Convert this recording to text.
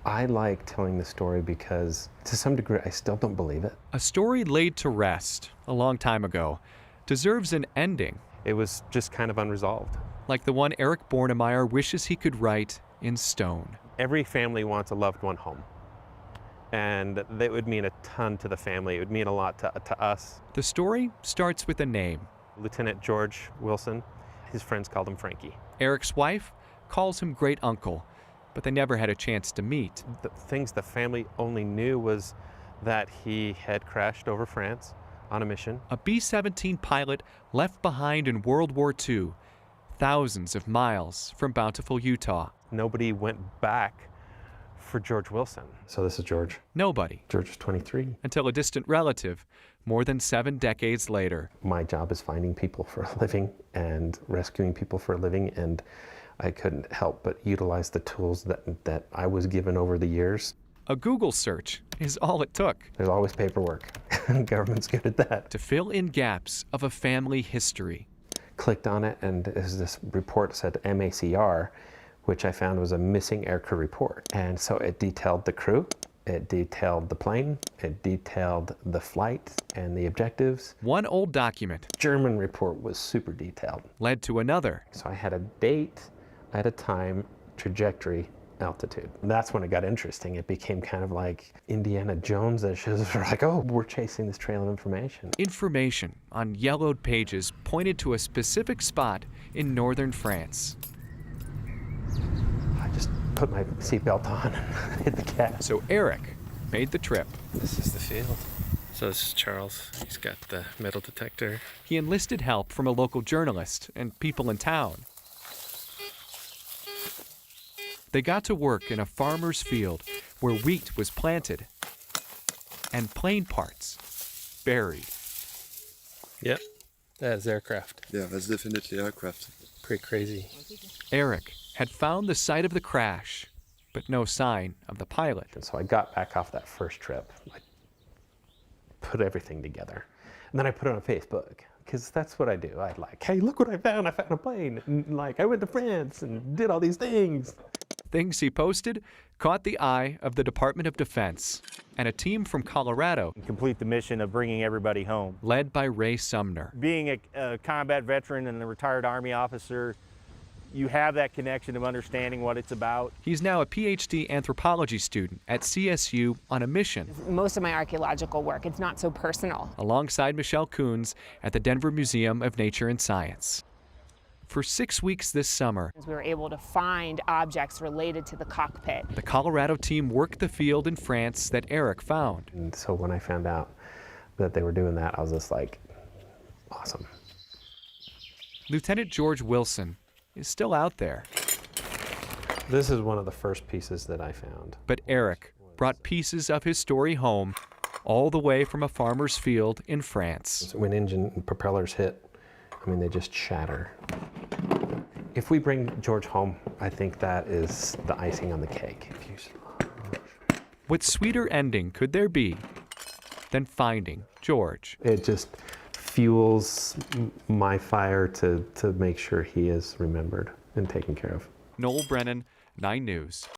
I like telling the story because, to some degree, I still don't believe it. A story laid to rest a long time ago deserves an ending. It was just kind of unresolved. Like the one Eric Bornemeyer wishes he could write in stone. Every family wants a loved one home. And that would mean a ton to the family. It would mean a lot to us. The story starts with a name. Lieutenant George Wilson, his friends called him Frankie. Eric's wife calls him great uncle, but they never had a chance to meet. The things the family only knew was that he had crashed over France on a mission. A B-17 pilot left behind in World War II, thousands of miles from Bountiful, Utah. Nobody went back for George Wilson. So this is George. Nobody. George is 23. Until a distant relative, more than 7 decades later. My job is finding people for a living and rescuing people for a living, and I couldn't help but utilize the tools that I was given over the years. A Google search is all it took. There's always paperwork. Government's good at that. To fill in gaps of a family history. Clicked on it, and this report said MACR, which I found was a missing aircrew report. And so it detailed the crew, it detailed the plane, it detailed the flight and the objectives. One old document. German report was super detailed. Led to another. So I had a date, I had a time, trajectory, altitude. And that's when it got interesting. It became kind of like Indiana Jones-ish. It was like, oh, we're chasing this trail of information. Information on yellowed pages pointed to a specific spot in northern France. I just put my seatbelt on and hit the gas. So Eric made the trip. This is the field. So this is Charles. He's got the metal detector. He enlisted help from a local journalist and people in town. They got to work in a farmer's field where wheat was planted and plane parts buried. Yep, that is aircraft. Yeah, that's definitely aircraft. Pretty crazy. Eric had found the site of the crash, but no sign of the pilot. And so I got back off that first trip. I put everything together. And then I put it on Facebook, because that's what I do. I'd like, hey, look what I found. I found a plane. And like, I went to France and did all these things. Things he posted caught the eye of the Department of Defense and a team from Colorado. Complete the mission of bringing everybody home. Led by Ray Sumner. Being a combat veteran and a retired Army officer, you have that connection of understanding what it's about. He's now a PhD anthropology student at CSU on a mission. Most of my archaeological work, it's not so personal. Alongside Michelle Coons at the Denver Museum of Nature and Science. For 6 weeks this summer, We were able to find objects related to the cockpit. the Colorado team worked the field in France that Eric found. And so when I found out that they were doing that, I was just like, awesome. Lieutenant George Wilson is still out there. This is one of the first pieces that I found. But Eric brought pieces of his story home all the way from a farmer's field in France. When engine and propellers hit, I mean, they just shatter. If we bring George home, I think that is the icing on the cake. What sweeter ending could there be than finding George? It just fuels my fire to make sure he is remembered and taken care of. Noel Brennan, 9 News.